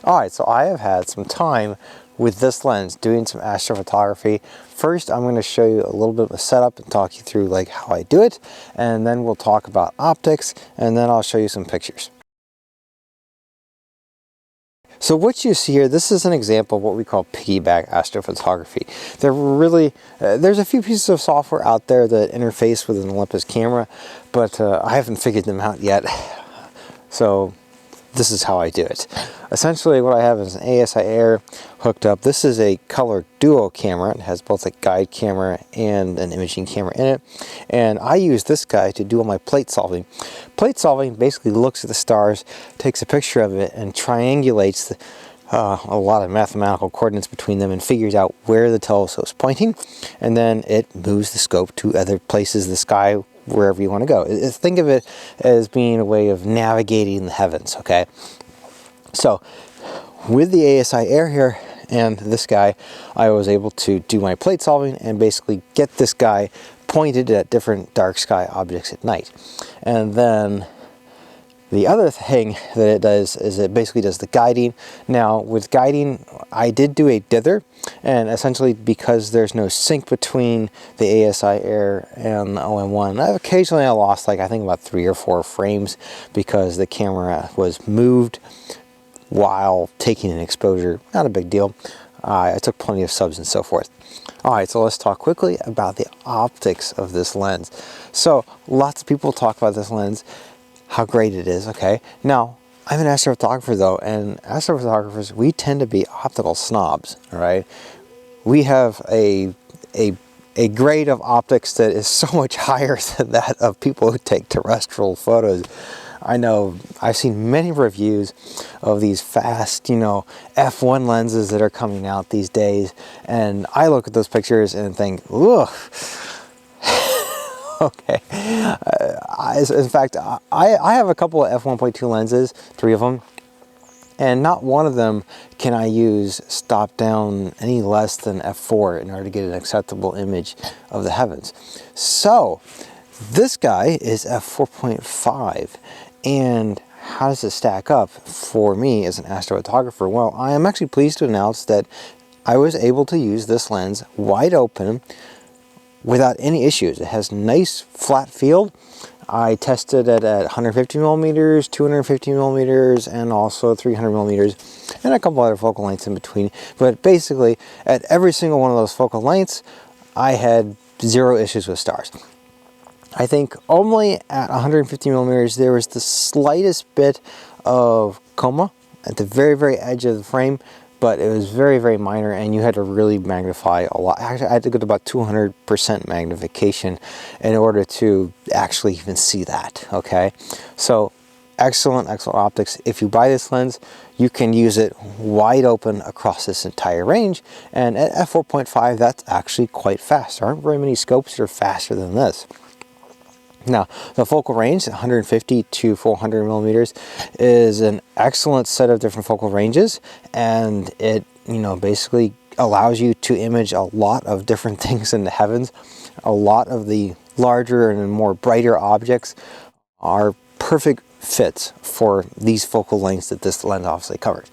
Alright, so I have had some time with this lens doing some astrophotography. First, I'm going to show you a little bit of a setup and talk you through like how I do it, and then we'll talk about optics, and then I'll show you some pictures. So what you see here, this is an example of what we call piggyback astrophotography. There's a few pieces of software out there that interface with an Olympus camera, but I haven't figured them out yet. So this is how I do it. Essentially what I have is an ASI Air hooked up. This is a color duo camera. It has both a guide camera and an imaging camera in it. And I use this guy to do all my plate solving. Plate solving basically looks at the stars, takes a picture of it, and triangulates a lot of mathematical coordinates between them and figures out where the telescope's pointing. And then it moves the scope to other places in the sky, wherever you want to go. Think of it as being a way of navigating the heavens, okay? So with the ASI Air here and this guy, I was able to do my plate solving and basically get this guy pointed at different dark sky objects at night. And then the other thing that it does is it basically does the guiding. Now with guiding, I did do a dither, and essentially because there's no sync between the ASI Air and the OM1, occasionally I lost like I think about 3 or 4 frames because the camera was moved while taking an exposure. Not a big deal. I took plenty of subs and so forth. Alright, so let's talk quickly about the optics of this lens. So lots of people talk about this lens, how great it is, okay? Now, I'm an astrophotographer though, and astrophotographers, we tend to be optical snobs, all right? We have a grade of optics that is so much higher than that of people who take terrestrial photos. I know I've seen many reviews of these fast, f1 lenses that are coming out these days, and I look at those pictures and think, ugh. Okay. In fact, I have a couple of f1.2 lenses, 3 of them, and not one of them can I use stop down any less than f4 in order to get an acceptable image of the heavens. So this guy is f4.5, and how does it stack up for me as an astrophotographer? Well, I am actually pleased to announce that I was able to use this lens wide open without any issues. It has nice flat field. I tested it at 150 millimeters, 250 millimeters, and also 300 millimeters, and a couple other focal lengths in between. But basically, at every single one of those focal lengths, I had 0 issues with stars. I think only at 150 millimeters, there was the slightest bit of coma at the very, very edge of the frame, but it was very, very minor, and you had to really magnify a lot. Actually, I had to go to about 200% magnification in order to actually even see that, okay? So excellent, excellent optics. If you buy this lens, you can use it wide open across this entire range, and at f4.5, that's actually quite fast. There aren't very many scopes that are faster than this. Now, the focal range, 150 to 400 millimeters, is an excellent set of different focal ranges, and it, basically allows you to image a lot of different things in the heavens. A lot of the larger and more brighter objects are perfect fits for these focal lengths that this lens obviously covers.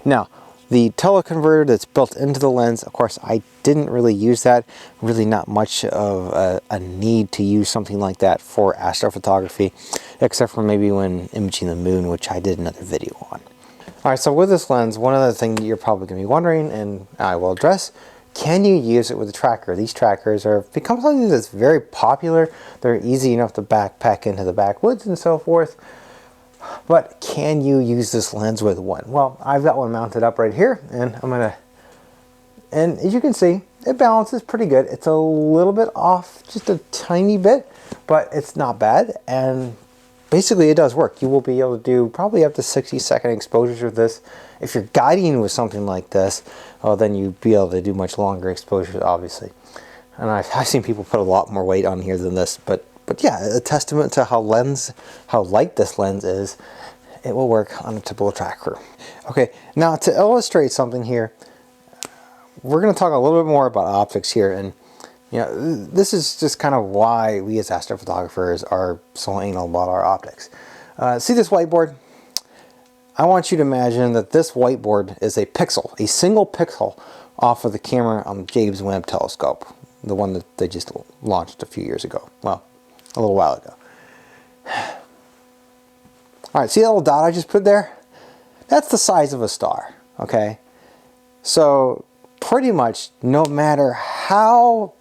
Now, the teleconverter that's built into the lens, of course, I didn't really use that. Really not much of a need to use something like that for astrophotography, except for maybe when imaging the moon, which I did another video on. All right, so with this lens, one other thing that you're probably going to be wondering, and I will address, can you use it with a tracker? These trackers have become something that's very popular. They're easy enough to backpack into the backwoods and so forth. But can you use this lens with one? Well, I've got one mounted up right here, and and as you can see, it balances pretty good. It's a little bit off, just a tiny bit, but it's not bad, and basically it does work. You will be able to do probably up to 60-second exposures with this. If you're guiding with something like this, well, then you'd be able to do much longer exposures, obviously. And I've seen people put a lot more weight on here than this, but yeah, a testament to how light this lens is. It will work on a typical tracker. Okay, now to illustrate something here, we're going to talk a little bit more about optics here, and this is just kind of why we as astrophotographers are so anal about our optics. See this whiteboard? I want you to imagine that this whiteboard is a pixel, a single pixel off of the camera on the James Webb telescope, the one that they just launched a few years ago. Well, a little while ago. All right, see that little dot I just put there? That's the size of a star, okay? So pretty much no matter how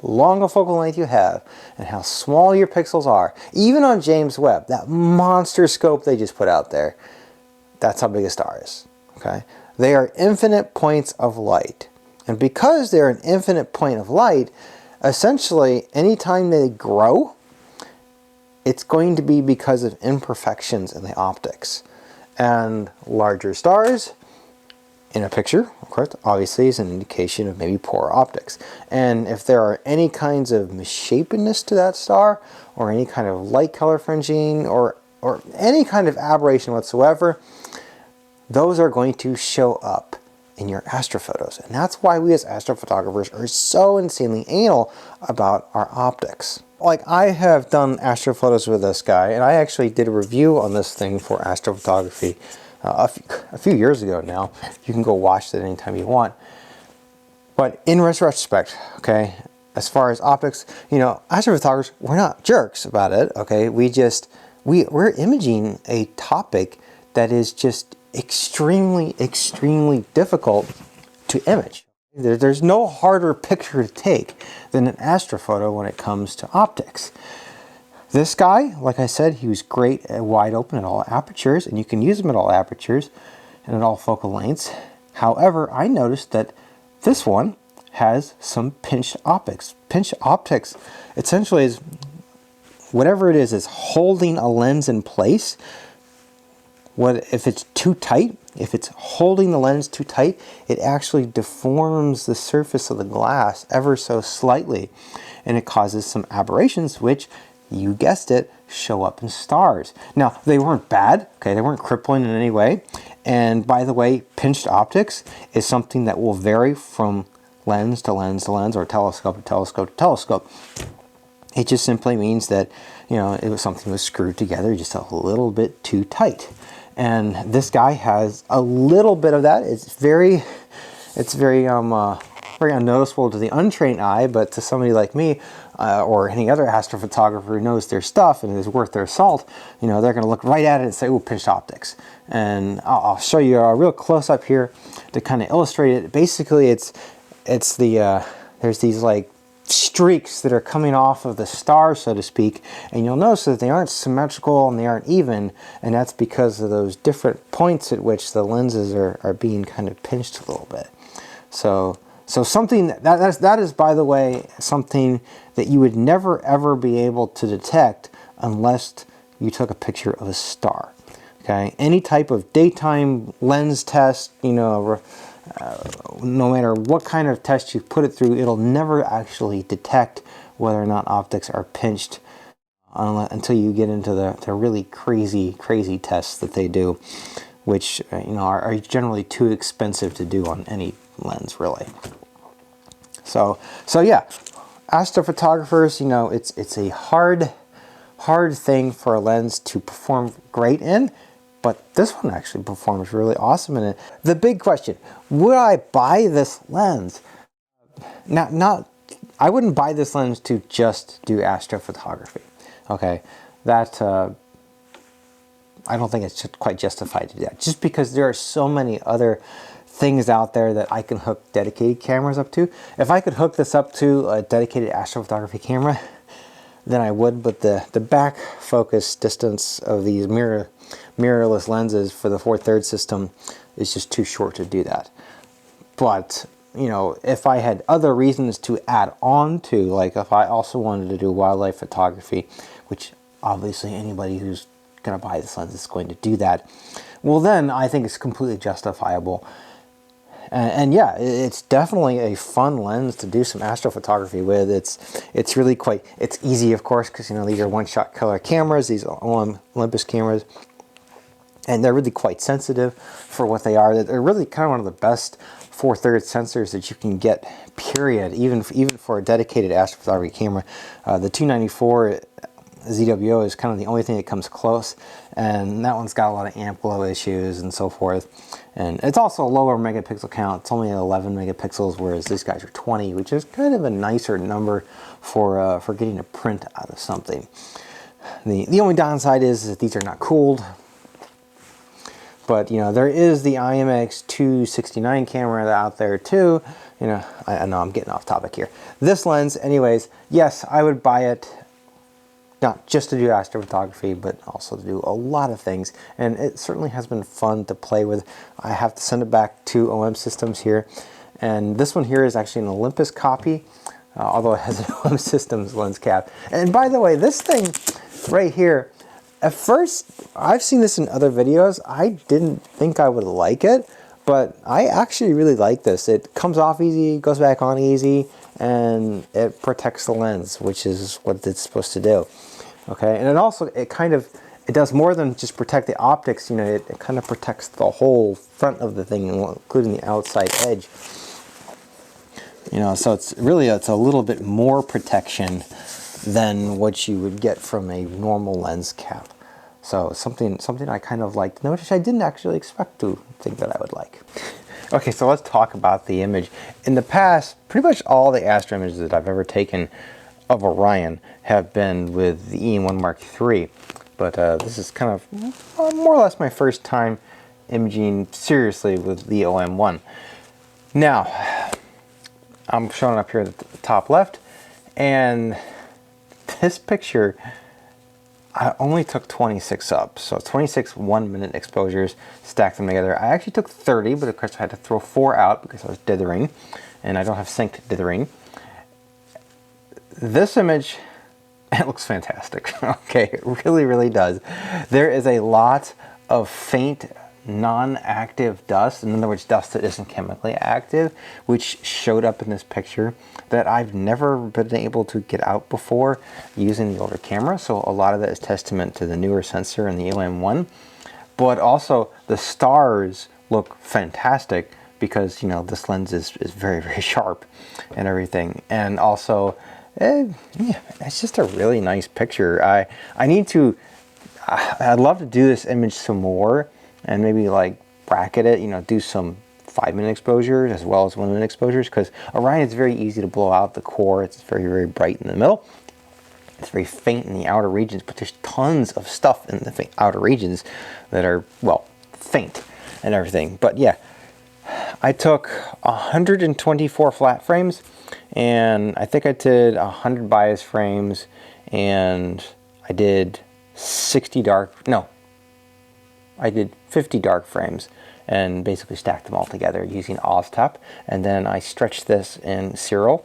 long a focal length you have and how small your pixels are, even on James Webb, that monster scope they just put out there, that's how big a star is, okay? They are infinite points of light. And because they're an infinite point of light, essentially anytime they grow, it's going to be because of imperfections in the optics. And larger stars in a picture, of course, obviously is an indication of maybe poor optics. And if there are any kinds of misshapenness to that star, or any kind of light color fringing, or any kind of aberration whatsoever, those are going to show up in your astrophotos. And that's why we as astrophotographers are so insanely anal about our optics. Like, I have done astrophotos with this guy, and I actually did a review on this thing for Astrophotography a few years ago now. You can go watch it anytime you want. But in retrospect, okay, as far as optics, you know, astrophotographers, we're not jerks about it, okay? We're imaging a topic that is just extremely, extremely difficult to image. There's no harder picture to take than an astrophoto when it comes to optics. This guy, like I said, he was great at wide open at all apertures, and you can use him at all apertures and at all focal lengths. However, I noticed that this one has some pinched optics. Pinched optics essentially is whatever it is holding a lens in place. If it's too tight, if it's holding the lens too tight, it actually deforms the surface of the glass ever so slightly, and it causes some aberrations, which, you guessed it, show up in stars. Now, they weren't bad, okay, they weren't crippling in any way. And by the way, pinched optics is something that will vary from lens to lens to lens, or telescope to telescope to telescope. It just simply means that, you know, it was something that was screwed together just a little bit too tight. And this guy has a little bit of that. It's very unnoticeable to the untrained eye, but to somebody like me, or any other astrophotographer who knows their stuff and is worth their salt, you know, they're going to look right at it and say, "Ooh, pinched optics." And I'll show you a real close up here to kind of illustrate it. Basically, there's these like streaks that are coming off of the star, so to speak, and you'll notice that they aren't symmetrical and they aren't even, and that's because of those different points at which the lenses are being kind of pinched a little bit. So something that is, by the way, something that you would never ever be able to detect unless you took a picture of a star. Okay, any type of daytime lens test, you know, no matter what kind of test you put it through, it'll never actually detect whether or not optics are pinched until you get into the really crazy tests that they do, which you know, are generally too expensive to do on any lens, really. So yeah, astrophotographers, you know, it's a hard thing for a lens to perform great in. But this one actually performs really awesome in it. The big question, would I buy this lens? I wouldn't buy this lens to just do astrophotography. Okay, that I don't think it's quite justified to do that. Just because there are so many other things out there that I can hook dedicated cameras up to. If I could hook this up to a dedicated astrophotography camera, then I would, but the back focus distance of these mirrorless lenses for the 4/3 system is just too short to do that. But, you know, if I had other reasons to add on to, like if I also wanted to do wildlife photography, which obviously anybody who's going to buy this lens is going to do that, well then I think it's completely justifiable. And yeah, it's definitely a fun lens to do some astrophotography with. It's really it's easy, of course, because, you know, these are one-shot color cameras, these Olympus cameras, and they're really quite sensitive for what they are. They're really kind of one of the best 4/3 sensors that you can get, period, even for a dedicated astrophotography camera. The 294 ZWO is kind of the only thing that comes close, and that one's got a lot of amp glow issues and so forth. And it's also a lower megapixel count. It's only 11 megapixels, whereas these guys are 20, which is kind of a nicer number for getting a print out of something. The only downside is that these are not cooled. But, you know, there is the IMX269 camera out there too. You know, I know I'm getting off topic here. This lens, anyways, yes, I would buy it, not just to do astrophotography, but also to do a lot of things. And it certainly has been fun to play with. I have to send it back to OM Systems here. And this one here is actually an Olympus copy, although it has an OM Systems lens cap. And by the way, this thing right here, at first, I've seen this in other videos. I didn't think I would like it, but I actually really like this. It comes off easy, goes back on easy, and it protects the lens, which is what it's supposed to do. Okay, and it also, it does more than just protect the optics. You know, it kind of protects the whole front of the thing, including the outside edge. You know, so it's a little bit more protection than what you would get from a normal lens cap. So something I kind of liked, which I didn't actually expect to think that I would like. Okay, so let's talk about the image. In the past, pretty much all the astro images that I've ever taken of Orion have been with the EM1 Mark III. But this is kind of more or less my first time imaging seriously with the OM1. Now, I'm showing up here at the top left, and this picture, I only took 26 up, so 26 1-minute exposures, stacked them together. I actually took 30, but of course I had to throw 4 out because I was dithering, and I don't have synced dithering. This image, it looks fantastic. Okay, it really, really does. There is a lot of faint, non-active dust, in other words, dust that isn't chemically active, which showed up in this picture that I've never been able to get out before using the older camera. So a lot of that is testament to the newer sensor in the OM1. But also the stars look fantastic because, you know, this lens is very, very sharp and everything. And also, yeah, it's just a really nice picture. I'd love to do this image some more and maybe like bracket it, you know, do some 5-minute exposures as well as 1-minute exposures, because Orion is very easy to blow out the core. It's very, very bright in the middle. It's very faint in the outer regions, but there's tons of stuff in the outer regions that are, well, faint and everything. But yeah, I took 124 flat frames, and I think I did 100 bias frames, and I did 50 dark frames, and basically stacked them all together using OzTap. And then I stretched this in serial,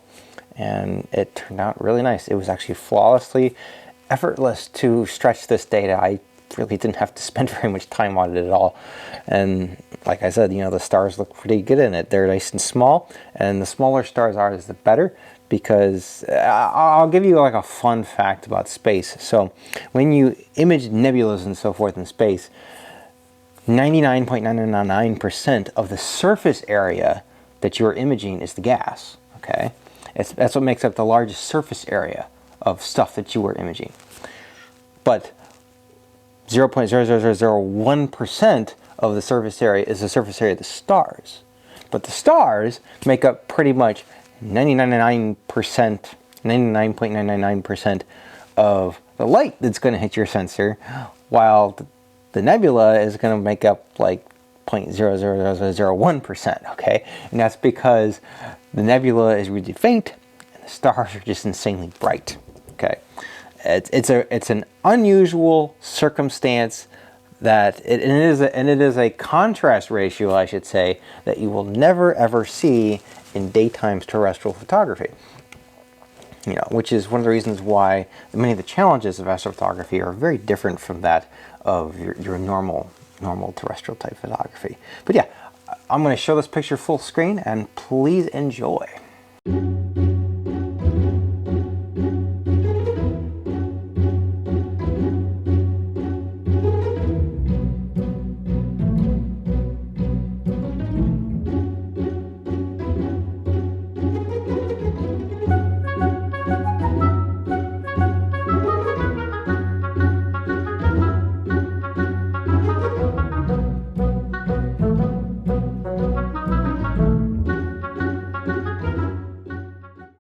and it turned out really nice. It was actually flawlessly effortless to stretch this data. I really didn't have to spend very much time on it at all. And like I said, you know, the stars look pretty good in it. They're nice and small, and the smaller stars are, the better, because I'll give you like a fun fact about space. So when you image nebulas and so forth in space, 99.999% of the surface area that you're imaging is the gas, okay? That's what makes up the largest surface area of stuff that you are imaging. But 0.00001% of the surface area is the surface area of the stars. But the stars make up pretty much 99.999% of the light that's going to hit your sensor, while the nebula is going to make up like 0.00001%, okay? And that's because the nebula is really faint and the stars are just insanely bright, okay? It's an unusual circumstance that it is a contrast ratio, I should say, that you will never ever see in daytime terrestrial photography. You know, which is one of the reasons why many of the challenges of astrophotography are very different from that of your normal terrestrial type photography. But yeah, I'm going to show this picture full screen, and please enjoy.